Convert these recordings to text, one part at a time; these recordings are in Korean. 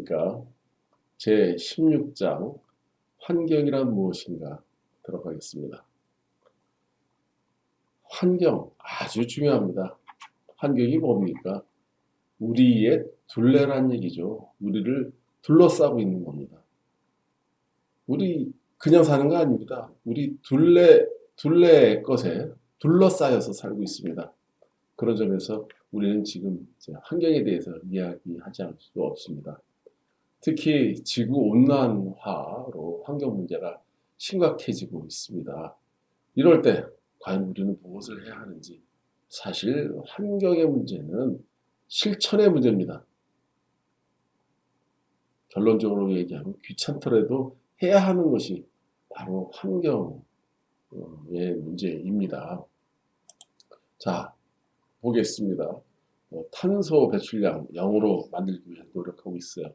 안녕하십니까. 제 16장 환경이란 무엇인가 들어가겠습니다. 환경 아주 중요합니다. 환경이 뭡니까? 우리의 둘레란 얘기죠. 우리를 둘러싸고 있는 겁니다. 우리 그냥 사는 거 아닙니다. 우리 둘레의 것에 둘러싸여서 살고 있습니다. 그런 점에서 우리는 지금 이제 환경에 대해서 이야기하지 않을 수 없습니다. 특히 지구온난화로 환경 문제가 심각해지고 있습니다. 이럴 때 과연 우리는 무엇을 해야 하는지, 사실 환경의 문제는 실천의 문제입니다. 결론적으로 얘기하면 귀찮더라도 해야 하는 것이 바로 환경의 문제입니다. 자, 보겠습니다. 탄소 배출량 0으로 만들기 위해 노력하고 있어요.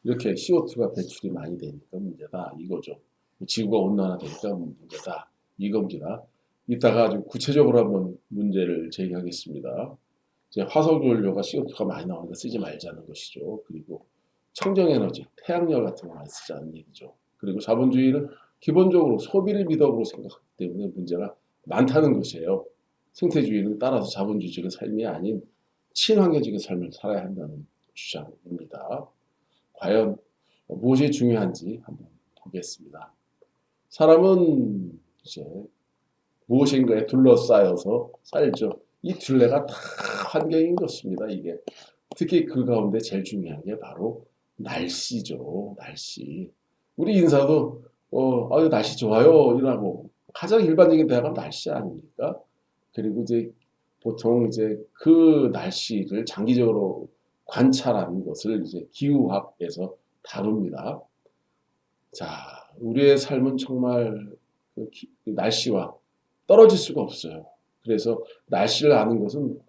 이렇게 CO2가 배출이 많이 되니까 문제다 이거죠. 지구가 온난화되니까 문제다 이겁니다. 이따가 아주 구체적으로 한번 문제를 제기하겠습니다. 이제 화석연료가 CO2가 많이 나오니까 쓰지 말자는 것이죠. 그리고 청정에너지, 태양열 같은 거 많이 쓰자는 얘기죠. 그리고 자본주의는 기본적으로 소비를 미덕으로 생각하기 때문에 문제가 많다는 것이에요. 생태주의는 따라서 자본주의적인 삶이 아닌 친환경적인 삶을 살아야 한다는 주장입니다. 과연 무엇이 중요한지 한번 보겠습니다. 사람은 이제 무엇인가에 둘러싸여서 살죠. 이 둘레가 다 환경인 것입니다. 이게 특히 그 가운데 제일 중요한 게 바로 날씨죠. 날씨. 우리 인사도 아유 날씨 좋아요 이라고 가장 일반적인 대화가 날씨 아닙니까? 그리고 이제 보통 이제 그 날씨를 장기적으로 관찰하는 것을 이제 기후학에서 다룹니다. 자, 우리의 삶은 정말 그 날씨와 떨어질 수가 없어요. 그래서 날씨를 아는 것은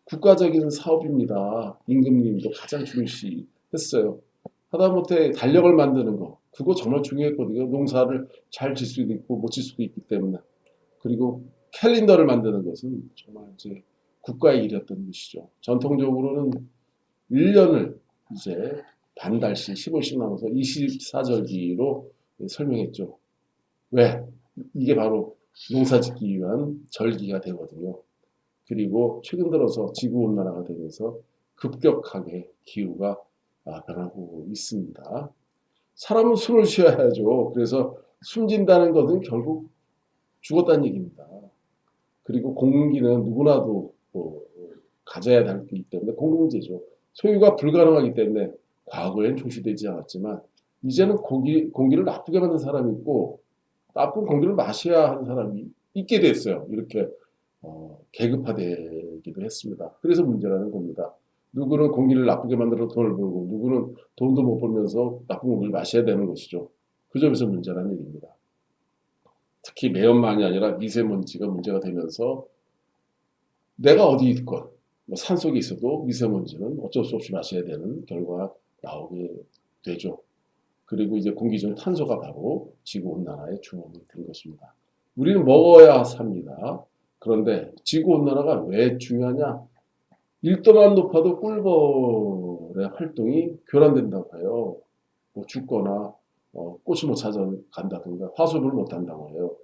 국가적인 사업입니다. 임금님도 가장 중시했어요. 하다못해 달력을 만드는 거, 그거 정말 중요했거든요. 농사를 잘 질 수도 있고 못 질 수도 있기 때문에. 그리고 캘린더를 만드는 것은 정말 이제 국가의 일이었던 것이죠. 전통적으로는 1년을 이제 반달씩 15씩 나눠서 24절기로 설명했죠. 왜? 이게 바로 농사짓기 위한 절기가 되거든요. 그리고 최근 들어서 지구온난화가 되면서 급격하게 기후가 변하고 있습니다. 사람은 숨을 쉬어야죠. 그래서 숨진다는 것은 결국 죽었다는 얘기입니다. 그리고 공기는 누구나도 가져야 되기 때문에 공공재죠. 소유가 불가능하기 때문에 과거엔 중시되지 않았지만 이제는 공기를 나쁘게 만든 사람이 있고 나쁜 공기를 마셔야 하는 사람이 있게 됐어요. 이렇게 계급화되기도 했습니다. 그래서 문제라는 겁니다. 누구는 공기를 나쁘게 만들어 돈을 벌고 누구는 돈도 못 벌면서 나쁜 공기를 마셔야 되는 것이죠. 그 점에서 문제라는 얘기입니다. 특히 매연만이 아니라 미세먼지가 문제가 되면서 내가 어디 있건 뭐 산속에 있어도 미세먼지는 어쩔 수 없이 마셔야 되는 결과가 나오게 되죠. 그리고 이제 공기 중 탄소가 바로 지구온난화의 주범이 된 것입니다. 우리는 먹어야 삽니다. 그런데 지구온난화가 왜 중요하냐? 1도만 높아도 꿀벌의 활동이 교란된다고 해요. 뭐 죽거나 꽃이 못 찾아간다든가 화수분을 못 한다고 해요.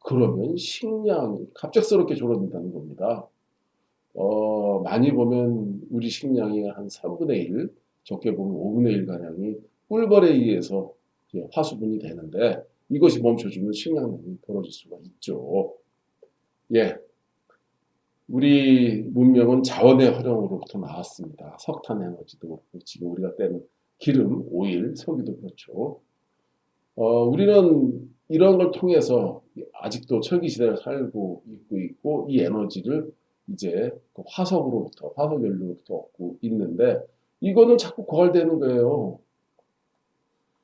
그러면 식량이 갑작스럽게 줄어든다는 겁니다. 많이 보면 우리 식량이 한 3분의 1, 적게 보면 5분의 1 가량이 꿀벌에 의해서 화수분이 되는데 이것이 멈춰주면 식량난이 벌어질 수가 있죠. 예, 우리 문명은 자원의 활용으로부터 나왔습니다. 석탄 에너지도 그렇고 지금 우리가 떼는 기름, 오일, 석유도 그렇죠. 우리는 이런 걸 통해서 아직도 철기 시대를 살고 있고 이 에너지를 이제 그 화석으로부터 화석연료로부터 얻고 있는데 이거는 자꾸 고갈되는 거예요.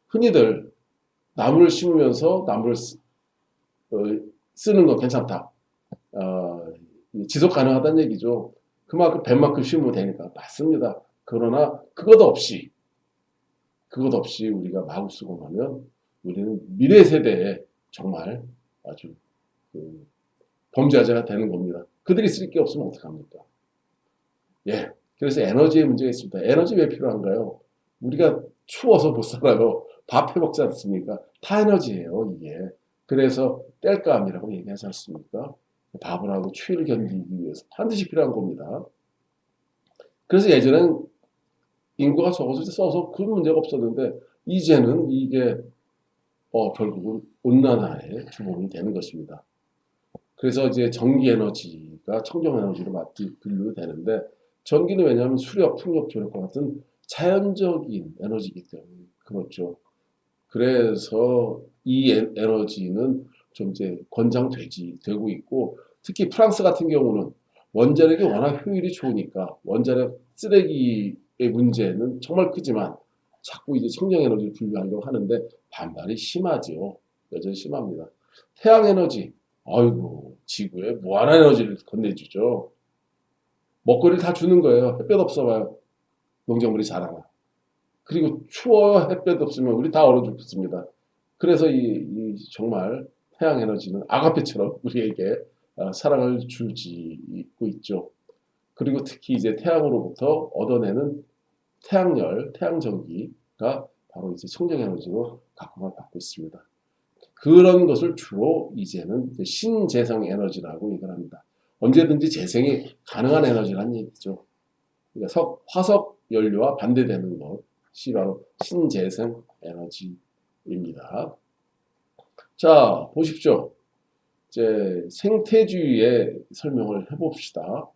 흔히들 나무를 심으면서 나무를 쓰는 건 괜찮다. 지속 가능하다는 얘기죠. 그만큼 뱀만큼 심으면 되니까 맞습니다. 그러나 그것 없이 우리가 마구 쓰고 나면 우리는 미래 세대에 정말 아주 범죄자가 되는 겁니다. 그들이 쓸 게 없으면 어떡합니까? 예. 그래서 에너지의 문제가 있습니다. 에너지 왜 필요한가요? 우리가 추워서 못 살아요. 밥 해먹지 않습니까? 타에너지예요, 이게. 그래서 땔감이라고 얘기하지 않습니까? 밥을 하고 추위를 견디기 위해서 반드시 필요한 겁니다. 그래서 예전엔 인구가 적어서 써서 그 문제가 없었는데 이제는 이게 결국은 온난화의 주범이 되는 것입니다. 그래서 이제 전기 에너지가 청정 에너지로 분류가 되는데 전기는 왜냐하면 수력, 풍력, 조력과 같은 자연적인 에너지이기 때문에 그렇죠. 그래서 이 에너지는 좀 이제 되고 있고 특히 프랑스 같은 경우는 원자력이 워낙 효율이 좋으니까 원자력 쓰레기의 문제는 정말 크지만 자꾸 이제 청정 에너지를 분류하려고 하는데 반발이 심하죠. 여전히 심합니다. 태양 에너지, 아이고 지구에 무한한 에너지를 건네주죠. 먹거리를 다 주는 거예요. 햇볕 없어봐요. 농작물이 자라나. 그리고 추워요. 햇볕 없으면 우리 다 얼어 죽습니다. 그래서 이 정말 태양 에너지는 아가페처럼 우리에게 사랑을 주고 있죠. 그리고 특히 이제 태양으로부터 얻어내는 태양열, 태양전기가 바로 이제 청정 에너지로 각광을 받고 있습니다. 그런 것을 주로 이제는 신재생 에너지라고 얘기를 합니다. 언제든지 재생이 가능한 에너지라는 얘기죠. 그러니까 화석 연료와 반대되는 것이 바로 신재생 에너지입니다. 자, 보십시오. 이제 생태주의의 설명을 해봅시다.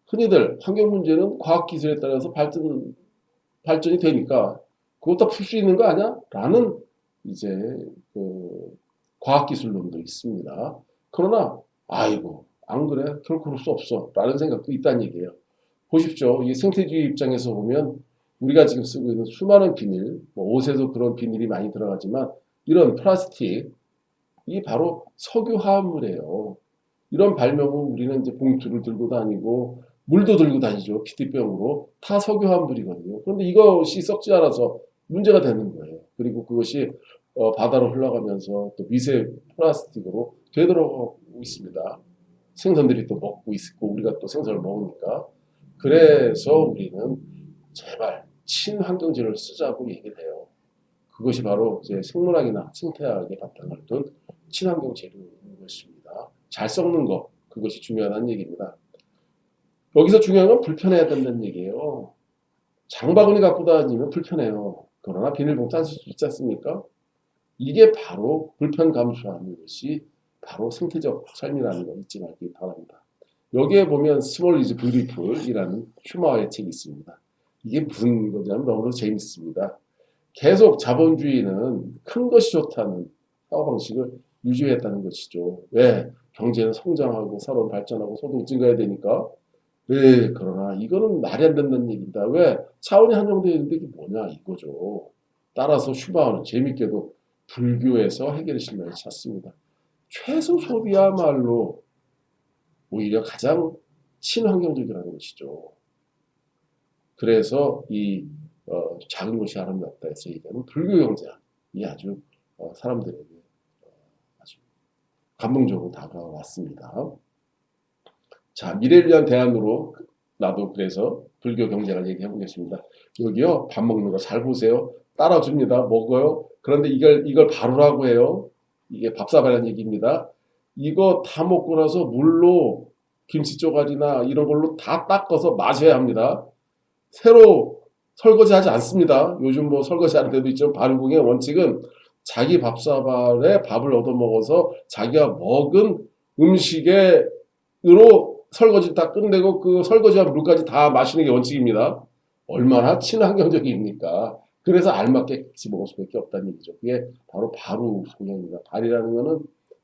흔히들 환경 문제는 과학기술에 따라서 발전이 되니까 그것 다 풀 수 있는 거 아니야? 라는 이제 그 과학기술론도 있습니다. 그러나 아이고 안 그래 결코 그럴 수 없어 라는 생각도 있다는 얘기예요. 보십시오. 이 생태주의 입장에서 보면 우리가 지금 쓰고 있는 수많은 비닐, 옷에도 그런 비닐이 많이 들어가지만 이런 플라스틱 이 바로 석유 화합물이에요. 이런 발명은 우리는 이제 봉투를 들고 다니고 물도 들고 다니죠. PT병으로 다 석유 화합물이거든요. 그런데 이것이 썩지 않아서 문제가 되는 거예요. 그리고 그것이 바다로 흘러가면서 또 미세 플라스틱으로 되돌아가고 있습니다. 생선들이 또 먹고 있고 우리가 또 생선을 먹으니까 그래서 우리는 제발 친환경제를 쓰자고 얘기를 해요. 그것이 바로 이제 생물학이나 생태학의 바탕을 둔 친환경 재료인 것입니다. 잘 썩는 것, 그것이 중요하다는 얘기입니다. 여기서 중요한 건 불편해야 된다는 얘기예요. 장바구니 갖고 다니면 불편해요. 그러나 비닐봉투 안 쓸 수 있지 않습니까? 이게 바로 불편 감수하는 것이 바로 생태적 삶이라는 거 잊지 말기 바랍니다. 여기에 보면 스몰 이즈 뷰티풀이라는 슈마의 책이 있습니다. 이게 무슨 거냐면 너무나 재밌습니다. 계속 자본주의는 큰 것이 좋다는 사고방식을 유지했다는 것이죠. 왜? 경제는 성장하고 사회는 발전하고 소득이 증가해야 되니까. 네, 그러나 이거는 말이 안 된다는 얘기입니다. 왜? 차원이 한정되어 있는데 이게 뭐냐 이거죠. 따라서 슈바흐는 재밌게도 불교에서 해결의 실마리를 찾습니다. 최소 소비야말로 오히려 가장 친환경적이라는 것이죠. 그래서 이 작은 것이 아름답다 해서 얘기하는 불교 경제학이 아주 사람들에게 아주 감동적으로 다가왔습니다. 자, 미래를 위한 대안으로 나도 그래서 불교 경제학을 얘기해 보겠습니다. 여기요, 밥 먹는 거 잘 보세요. 따라줍니다. 먹어요. 그런데 이걸 바르라고 해요. 이게 밥사발이라는 얘기입니다. 이거 다 먹고 나서 물로 김치 쪼가리나 이런 걸로 다 닦아서 마셔야 합니다. 새로 설거지하지 않습니다. 요즘 뭐 설거지하는 데도 있지만 발효궁의 원칙은 자기 밥사발에 밥을 얻어먹어서 자기가 먹은 음식으로 설거지 다 끝내고 그 설거지한 물까지 다 마시는 게 원칙입니다. 얼마나 친환경적입니까? 그래서 알맞게 같이 먹을 수밖에 없다는 얘기죠. 그게 바로 발효궁입니다. 발이라는 거는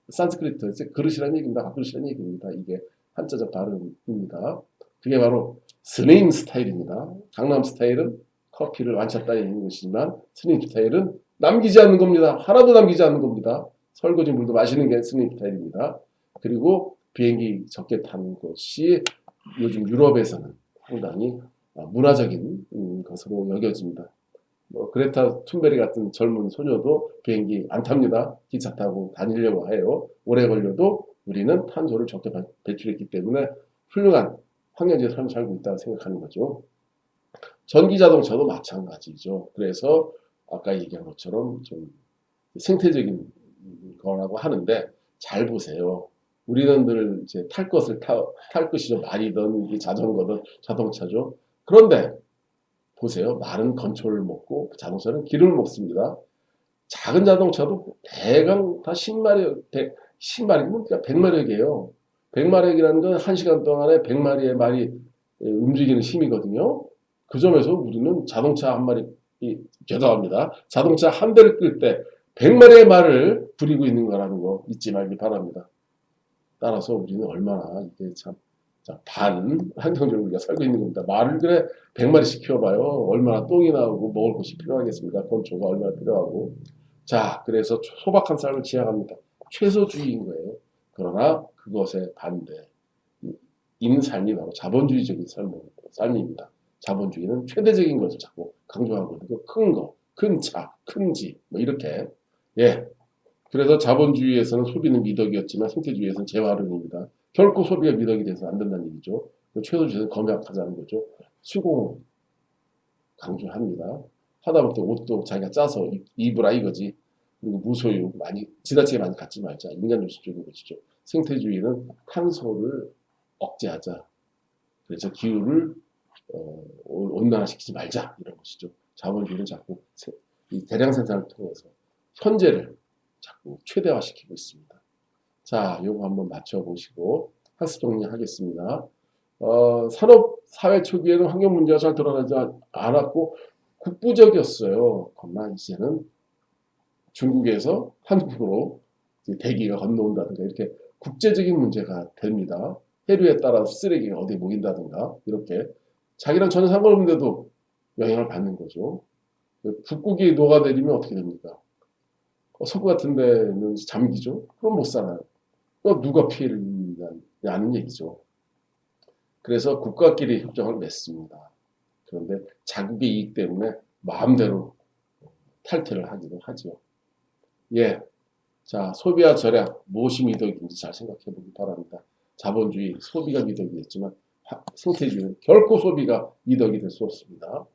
산스크리트에서 그릇이라는 얘기입니다. 밥그릇이라는 얘기입니다. 이게 한자적 발음입니다. 그게 바로 스님 스타일입니다. 강남 스타일은 커피를 완샷 따르는 것이지만 스님 스타일은 남기지 않는 겁니다. 하나도 남기지 않는 겁니다. 설거지 물도 마시는 게 스님 스타일입니다. 그리고 비행기 적게 타는 것이 요즘 유럽에서는 상당히 문화적인 것으로 여겨집니다. 그레타 툰베리 같은 젊은 소녀도 비행기 안 탑니다. 기차 타고 다니려고 해요. 오래 걸려도 우리는 탄소를 적게 배출했기 때문에 훌륭한 환경지의 삶을 살고 있다고 생각하는 거죠. 전기 자동차도 마찬가지죠. 그래서 아까 얘기한 것처럼 좀 생태적인 거라고 하는데 잘 보세요. 우리는 늘 이제 탈 것이죠. 말이든 이게 자전거든 자동차죠. 그런데 보세요. 말은 건초를 먹고 자동차는 기름을 먹습니다. 작은 자동차도 대강 다 10마력, 10마력이면 100마력이에요. 100마력이라는 건 1시간 동안에 100마리의 말이 움직이는 힘이거든요. 그 점에서 우리는 자동차 한 마리, 죄송합니다. 자동차 한 대를 끌 때 100마리의 말을 부리고 있는 거라는 거 잊지 말기 바랍니다. 따라서 우리는 얼마나 이게 참, 반환경적으로 우리가 살고 있는 겁니다. 말을 그래 100마리씩 키워봐요. 얼마나 똥이 나오고 먹을 것이 필요하겠습니까? 건초가 얼마나 필요하고. 자, 그래서 소박한 삶을 지향합니다. 최소주의인 거예요. 그러나 그것에 반대. 인 삶이 바로 자본주의적인 삶입니다. 자본주의는 최대적인 것을 자꾸 강조하고 있고 큰 거, 큰 차, 큰 집, 뭐 이렇게. 예. 그래서 자본주의에서는 소비는 미덕이었지만 생태주의에서는 재활용입니다. 결코 소비가 미덕이 돼서 안 된다는 얘기죠. 최소주의는 검약하자는 거죠. 수공을 강조합니다. 하다못해 옷도 자기가 짜서 입으라 이거지. 그리고 무소유 많이 지나치게 많이 갖지 말자. 인간중심적인 것이죠. 생태주의는 탄소를 억제하자. 그래서 기후를 온난화시키지 말자 이런 것이죠. 자본주의는 자꾸 이 대량 생산을 통해서 현재를 자꾸 최대화시키고 있습니다. 자, 요거 한번 맞춰보시고 학습 정리하겠습니다. 산업 사회 초기에는 환경 문제가 잘 드러나지 않았고 국부적이었어요. 그러나 이제는 중국에서 한국으로 대기가 건너온다든가 이렇게 국제적인 문제가 됩니다. 해류에 따라 쓰레기가 어디에 모인다든가 이렇게 자기랑 전혀 상관없는데도 영향을 받는 거죠. 북극이 녹아내리면 어떻게 됩니까? 석고 같은 데는 잠기죠. 그럼 못 살아요. 누가 피해를 입냐는 얘기죠. 그래서 국가끼리 협정을 맺습니다. 그런데 자국의 이익 때문에 마음대로 탈퇴를 하기도 하죠. 예. 자, 소비와 절약, 무엇이 미덕인지 잘 생각해 보기 바랍니다. 자본주의, 소비가 미덕이 됐지만 생태주의는 결코 소비가 미덕이 될 수 없습니다.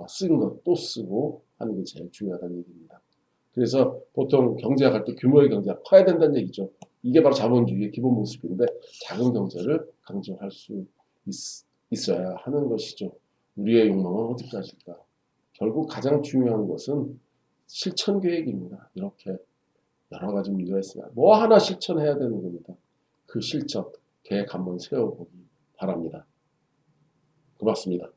쓴 것 또 쓰고 하는 게 제일 중요하다는 얘기입니다. 그래서 보통 경제학 할 때 규모의 경제가 커야 된다는 얘기죠. 이게 바로 자본주의의 기본 모습인데 작은 경제를 강조할 수 있어야 하는 것이죠. 우리의 욕망은 어디까지일까? 결국 가장 중요한 것은 실천 계획입니다. 이렇게 여러 가지 문제가 있으나 뭐 하나 실천해야 되는 겁니다. 그 실천 계획 한번 세워보기 바랍니다. 고맙습니다.